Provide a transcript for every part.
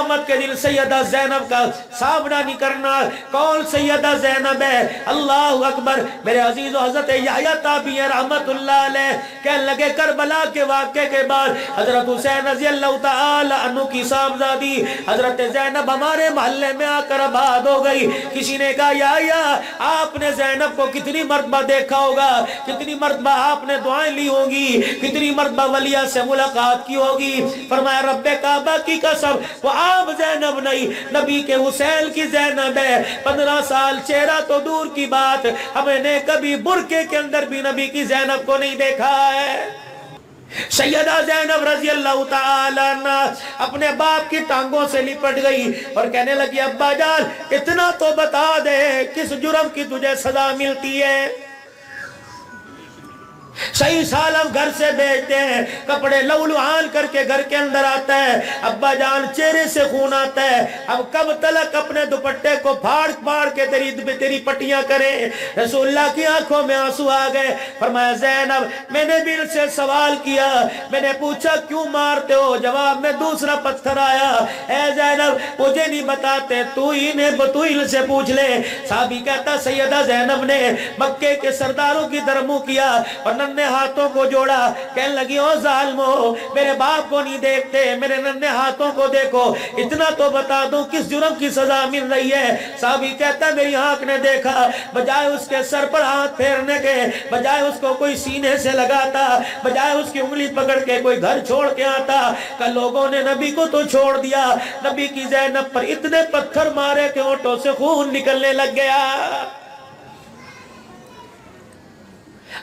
قیامت کے دن سیدہ زینب کا سامنا نہیں کرنا۔ کون سیدہ زینب ہے؟ اللہ اکبر میرے عزیز و حضرت یحییٰ تابعی رحمت اللہ علیہ کہنے لگے کربلا کے واقعے کے بعد حضرت حسین رضی اللہ تعالی عنہ کی صاحبزادی حضرت زینب ہمارے محلے میں آ کر آباد ہو گئی۔ کسی نے کہا یحییٰ آپ نے زینب کو کتنی مرتبہ دیکھا ہوگا، کتنی مرتبہ آپ نے دعائیں لی ہوگی، کتنی مرتبہ ولیہ سے ملاقات کی ہوگی؟ فرمایا رب کعبہ کی قسم وہ آپ زینب نہیں، نبی کے حسین کی زینب ہے۔ 15 سال چہرہ تو دور کی بات، ہمیں نے کبھی برقعے کے اندر بھی نبی کی زینب کو نہیں دیکھا ہے۔ سیدہ زینب رضی اللہ تعالی عنہ اپنے باپ کی ٹانگوں سے لپٹ گئی اور کہنے لگی ابا جان اتنا تو بتا دے کس جرم کی تجھے سزا ملتی ہے؟ صحیح سالم گھر سے بھیجتے ہیں، کپڑے لولوحان کر کے گھر کے اندر آتا ہے، ابا جان چہرے سے خون آتا ہے، اب کب تلک اپنے دوپٹے کو پھاڑ پھاڑ کے تیری پٹیاں کریں؟ رسول اللہ کی آنکھوں میں آنسو آ گئے۔ فرمایا زینب میں نے بھی ان سے سوال کیا، میں نے پوچھا کیوں مارتے ہو؟ جواب میں دوسرا پتھر آیا۔ اے زینب مجھے نہیں بتاتے، تو ان سے پوچھ لے۔ صحابی کہتا سیدہ زینب نے مکے کے سرداروں کی درمو کیا اور ننھے ہاتھوں کو جوڑا، کہنے لگی او ظالمو میرے باپ کو نہیں دیکھتے، میرے ننھے ہاتھوں کو دیکھو، اتنا تو بتا دوں کس جرم کی سزا مل رہی ہے؟ صحابی کہتا میری آنکھ نے دیکھا، بجائے اس کے سر پر ہاتھ پھیرنے کے، بجائے اس کو کوئی سینے سے لگاتا، بجائے اس کی انگلی پکڑ کے کوئی گھر چھوڑ کے آتا، کہ لوگوں نے نبی کو تو چھوڑ دیا، نبی کی زینب پر اتنے پتھر مارے کہ ہونٹوں سے خون نکلنے لگ گیا۔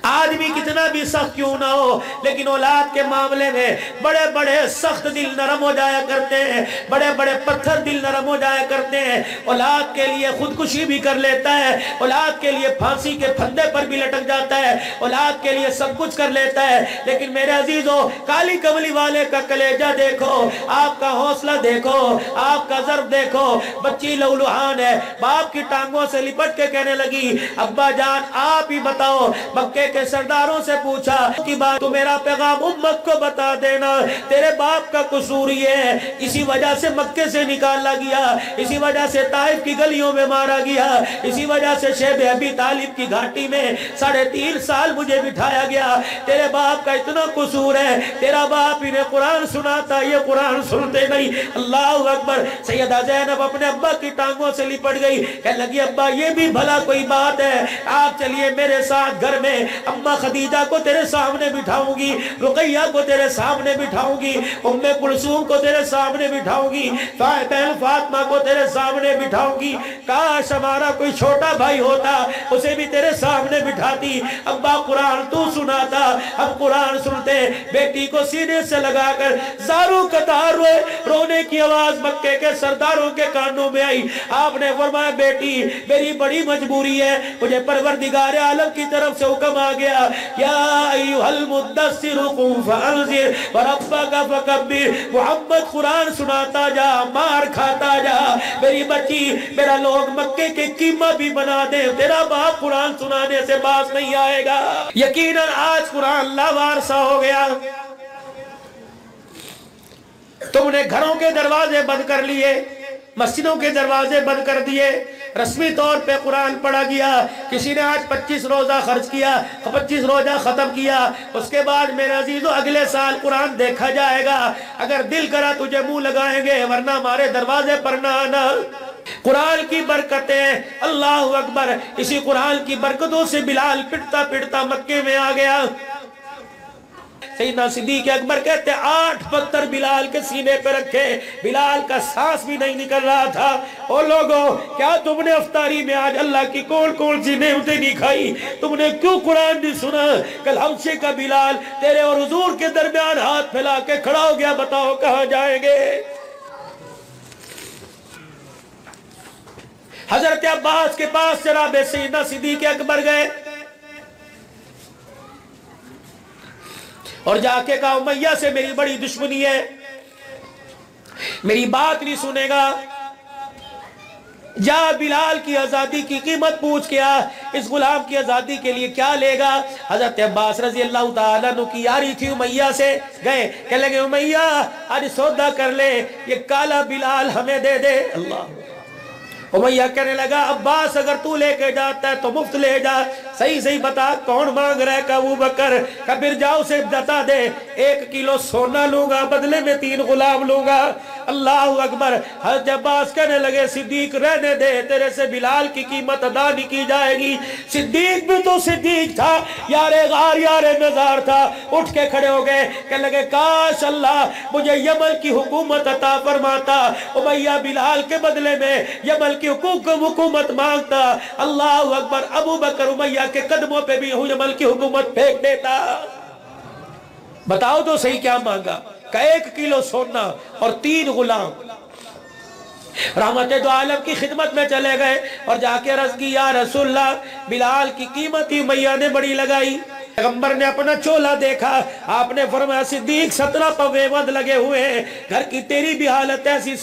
آدمی کتنا بھی سخت کیوں نہ ہو لیکن اولاد کے معاملے میں بڑے بڑے سخت دل نرم ہو جایا کرتے ہیں، بڑے بڑے پتھر دل نرم ہو جایا کرتے ہیں۔ اولاد کے لیے خودکشی بھی کر لیتا ہے، اولاد کے لیے پھانسی کے پھندے پر بھی لٹک جاتا ہے، اولاد کے لیے سب کچھ کر لیتا ہے، لیکن میرے عزیزو کالی کملی والے کا کلیجہ دیکھو، آپ کا حوصلہ دیکھو، آپ کا ضرب دیکھو۔ بچی لولوحان ہے، باپ کی ٹانگوں سے لپٹ کے کہنے لگی ابا جان آپ ہی بتاؤ، مکے کے سرداروں سے پوچھا کی بات تو میرا پیغام امت کو بتا دینا، تیرے باپ کا قصور یہ ہے، اسی وجہ سے مکے سے نکالا گیا، اسی وجہ سے طائف کی گلیوں میں مارا گیا، اسی وجہ سے شیب ابی طالب کی گھاٹی میں 3.5 سال مجھے بٹھایا گیا، تیرے باپ کا اتنا قصور ہے، تیرا باپ انہیں قرآن سناتا یہ قرآن سنتے نہیں۔ اللہ اکبر۔ سیدہ زینب اپنے ابا کی ٹانگوں سے لپٹ گئی، کہنے لگی ابا یہ بھی بھلا کوئی بات ہے، آپ چلیے میرے ساتھ گھر میں، اماں خدیجہ کو تیرے سامنے بٹھاؤں گی، رقیہ کو تیرے سامنے بٹھاؤں گی، ام کلثوم کو تیرے سامنے بٹھاؤں گی، بہن فاطمہ کو تیرے سامنے بٹھاؤں گی، کاش ہمارا کوئی چھوٹا بھائی ہوتا اسے بھی تیرے سامنے بٹھاتی، ابا قرآن تو سناتا، ہم قرآن سنتے۔ بیٹی کو سینے سے لگا کر زاروں قطار روئے، رونے کی آواز مکے کے سرداروں کے کانوں میں آئی۔ آپ نے فرمایا بیٹی میری بڑی مجبوری ہے، مجھے پروردگار عالم کی طرف سے حکم آ گیا، یا ایھا المدثر قم فانذر وربک فکبر، محمد قرآن سناتا جا مار کھاتا جا۔ میری بچی میرا لوگ مکے کے قیمہ بھی بنا دے، تیرا باپ قرآن سنانے سے باز نہیں آئے گا۔ یقیناً آج قرآن لاوارسا ہو گیا، تم نے گھروں کے دروازے بند کر لیے، مسجدوں کے دروازے بند کر دیے، رسمی طور پہ قرآن پڑھا گیا، کسی نے آج 25 روزہ خرچ کیا، 25 روزہ ختم کیا، اس کے بعد میرے عزیزو اگلے سال قرآن دیکھا جائے گا، اگر دل کرا تجھے منہ لگائیں گے ورنہ ہمارے دروازے پر نہ آنا۔ قرآن کی برکتیں، اللہ اکبر، اسی قرآن کی برکتوں سے بلال پٹتا پٹتا مکے میں آ گیا۔ سیدنا صدیق اکبر کہتے 8 پتھر بلال کے سینے پہ رکھے، بلال کا سانس بھی نہیں نکل رہا تھا۔ او لوگوں کیا تم نے افطاری میں آج اللہ کی کون سی نعمتیں نہیں کھائی؟ تم نے کیوں قرآن نہیں سنا؟ کل حبشے کا بلال تیرے اور حضور کے درمیان ہاتھ پھیلا کے کھڑا ہو گیا، بتاؤ کہاں جائیں گے؟ حضرت عباس کے پاس جناب سیدنا صدیق اکبر گئے اور جا کے کہا امیہ سے میری بڑی دشمنی ہے، میری بات نہیں سنے گا۔ جا بلال کی آزادی کی قیمت پوچھ کے آ، اس غلام کی آزادی کے لیے کیا لے گا؟ حضرت عباس رضی اللہ تعالیٰ عنہ کی یاری تھی امیہ سے، گئے کہ لگے امیہ آج سودا کر لے، یہ کالا بلال ہمیں دے دے۔ اللہ امیہ کہنے لگا عباس اگر تو لے کے جاتا ہے تو مفت لے جا، صحیح صحیح بتا کون مانگ رہا ہے؟ کہ ابو بکر۔ کہ پھر جاؤ سے بتا دے 1 کلو سونا لوں گا بدلے میں 3 غلام لوں گا۔ اللہ اکبر۔ حضرت عباس کہنے لگے صدیق رہنے دے، تیرے سے بلال کی قیمت ادا نہیں کی جائے گی۔ صدیق بھی تو صدیق تھا، یار غار یار مزار تھا، اٹھ کے کھڑے ہو گئے کہ لگے کاش اللہ مجھے یمن کی حکومت عطا فرماتا، امیہ بلال کے بدلے میں یمن کی حکومت مانگتا۔ اللہ اکبر۔ ابو بکر امیہ کے قدموں پہ بھی یمن کی حکومت پھینک دیتا۔ بتاؤ تو صحیح کیا مانگا؟ کہ 1 کلو سونا اور 3 غلام۔ رحمت دو عالم کی خدمت میں چلے گئے اور جا کے عرض کی یا رسول اللہ بلال کی قیمت ہی امیہ نے بڑی لگائی۔ پیغمبر نے اپنا چولا دیکھا، آپ نے فرمایا صدیق 17 پوے ود لگے ہوئے ہیں، گھر کی تیری بھی حالت ایسی،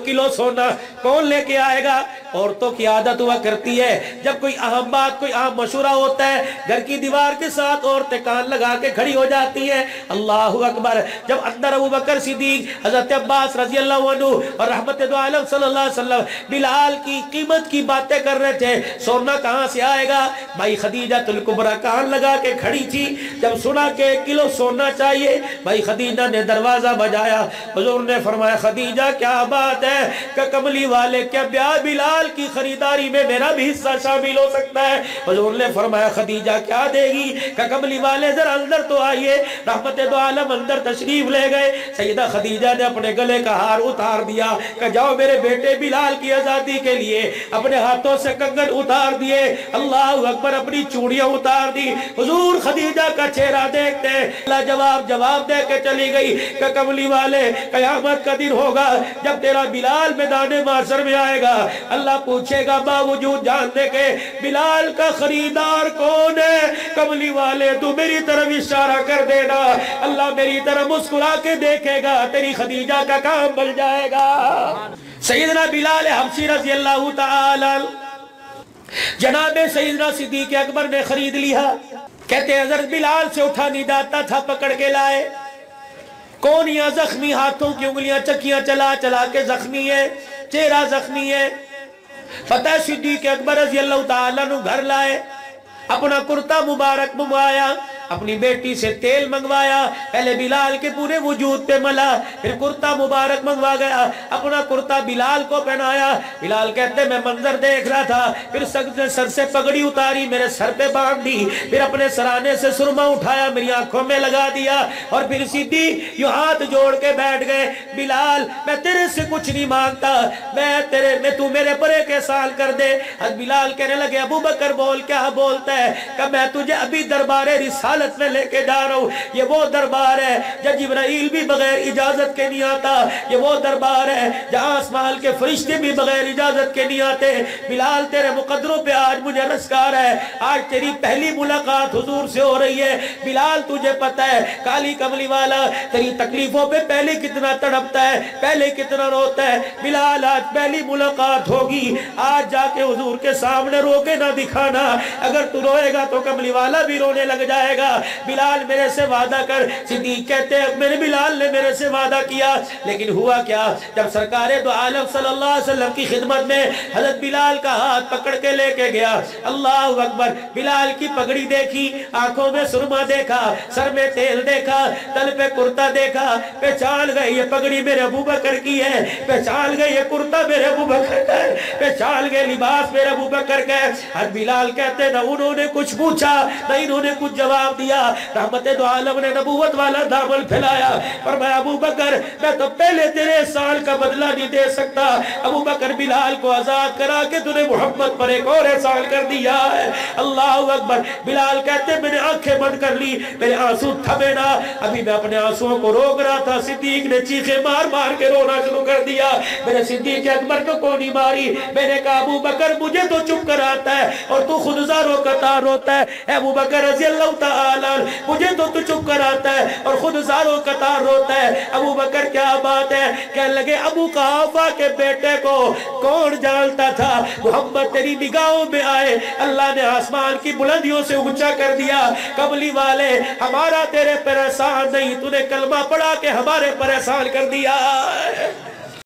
کلو سونا کون لے کے آئے گا؟ عورتوں کی عادت ہوا کرتی ہے جب کوئی اہم بات کوئی اہم مشورہ ہوتا ہے گھر کی دیوار کے ساتھ عورتیں کان لگا کے کھڑی ہو جاتی ہیں۔ اللہ اکبر۔ جب اندر ابو بکر صدیق، حضرت عباس رضی اللہ عنہ اور رحمت دو عالم صلی اللہ علیہ وسلم بلال کی قیمت کی باتیں کر رہے تھے، سونا کہاں سے آئے گا؟ بھائی خدیجہ الکبریٰ کان لگا کے کھڑی تھی، جب سنا کہ 1 کلو سونا چاہیے بھائی خدیجہ نے دروازہ بجایا۔ حضور نے فرمایا خدیجہ کیا بات ہے؟ کہ کملی والے کیا بیاہ بلال کی خریداری میں میرا بھی حصہ شامل ہو سکتا ہے؟ حضور نے فرمایا خدیجہ کیا دے گی؟ کہ کملی والے ذرا اندر تو آئیے۔ رحمت دو عالم اندر تشریف لے گئے، سیدہ خدیجہ نے اپنے گلے کا ہار اتار دیا کہ جاؤ میرے بیٹے بلال کی آزادی کے لیے، اپنے ہاتھوں سے کنگن اتار دیے، اللہ اکبر، اپنی چوڑیاں اتار دی۔ حضور خدیجہ کا چہرہ دیکھتے ہیں، اللہ جواب دے کے چلی گئی کہ کملی والے قیامت کا دن ہوگا جب تیرا بلال میدان محشر میں آئے گا، اللہ پوچھے گا باوجود جاننے کے بلال کا خریدار کون ہے؟ کملی والے تو میری طرف اشارہ کر دینا، اللہ میری طرف مسکرا کے دیکھے گا، تیری خدیجہ کا کام بن جائے گا۔ سیدنا بلال حبشی رضی اللہ تعالی جناب سیدنا صدیق اکبر نے خرید لیا۔ کہتے حضرت بلال سے اٹھا نہیں جاتا تھا، پکڑ کے لائے۔ کون یا زخمی، ہاتھوں کی انگلیاں چکیاں چلا چلا کے زخمی ہے، چہرہ زخمی ہے۔ فتح صدیق اکبر رضی اللہ تعالیٰ عنہ گھر لائے، اپنا کرتا مبارک منگوایا، اپنی بیٹی سے تیل منگوایا، پہلے بلال کے پورے وجود پہ ملا، پھر کرتا مبارک منگوا گیا، اپنا کرتا بلال کو پہنایا۔ بلال کہتے میں منظر دیکھ رہا تھا، پھر سر سے پگڑی اتاری میرے سر پہ باندھ دی، پھر اپنے سرانے سے سرما اٹھایا میری آنکھوں میں لگا دیا، اور پھر سیدھی یوں ہاتھ جوڑ کے بیٹھ گئے، بلال میں تیرے سے کچھ نہیں مانگتا، میں تو میرے پر ایک احسان کر دے۔ حضرت بلال کہنے لگے ابو بکر بول، کیا بولتا ہے؟ کہ میں تجھے ابھی دربار رسالت میں لے کے جا رہا ہوں، یہ وہ دربار ہے جہاں جبرائیل بھی بغیر اجازت کے نہیں آتا، یہ وہ دربار ہے جہاں آسمان کے فرشتے بھی بغیر اجازت کے نہیں آتے۔ بلال تیرے مقدروں پہ آج مجھے رسکار ہے، آج تیری پہلی ملاقات حضور سے ہو رہی ہے۔ بلال تجھے پتہ ہے کالی کملی والا تیری تکلیفوں پہ پہلے کتنا تڑپتا ہے، پہلے کتنا روتا ہے۔ بلال آج پہلی ملاقات ہوگی، آج جا کے حضور کے سامنے رو کے نہ دکھانا، اگر تو روئے گا تو کملی والا بھی رونے لگ جائے گا۔ بلال میرے سے وعدہ کر۔ صدیق کہتے ہیں میرے بلال نے میرے سے وعدہ کیا، لیکن ہوا کیا؟ جب سرکار دو عالم صلی اللہ علیہ وسلم کی خدمت میں حضرت بلال کا ہاتھ پکڑ کے لے کے گیا، اللہ اکبر، بلال کی پگڑی دیکھی، آنکھوں میں سرما دیکھا، سر میں تیل دیکھا، تل پہ کرتا دیکھا، پہچان گئے یہ پگڑی میرے ابو بکر کی ہے، پہچان گئے یہ کرتا میرے ابو بکر کا ہے، پہچان گئے لباس میرے ابو بکر کا ہے۔ حضرت بلال کہتے نہ انہوں نے کچھ پوچھا نہ انہوں نے کچھ جواب دیا۔ رحمت دو عالم نے نبوت والا دامن پھیلایا، فرمایا ابو بکر میں تو پہلے تیرے احسان کا بدلہ نہیں دے سکتا، ابو بکر بلال کو آزاد کرا کے تو نے محمد پر ایک اور احسان کر دیا ہے۔ اللہ اکبر۔ بلال کہتے میں نے آنکھیں بند کر لی، میرے آنسو تھمے نہ، ابھی میں اپنے آنسوؤں کو روک رہا تھا، صدیق نے چیخیں مار مار کے رونا شروع کر دیا۔ میرے صدیق اکبر کو کونی ماری، میں نے کہا ابو بکر مجھے تو چپ کر آتا ہے اور تو خود زاروں کا تار روتا ہے۔ اے ابو بکر رضی اللہ تعالی تعالیٰ مجھے تو تو چپ کراتا ہے اور خود زاروں قطار روتا ہے۔ ابو بکر کیا بات ہے؟ کہنے لگے ابو قحافہ کے بیٹے کو کون جانتا تھا؟ محمد تیری نگاہوں میں آئے، اللہ نے آسمان کی بلندیوں سے اونچا کر دیا۔ کملی والے ہمارا تیرے پر احسان نہیں، تو نے کلمہ پڑھا کے ہمارے پر احسان کر دیا۔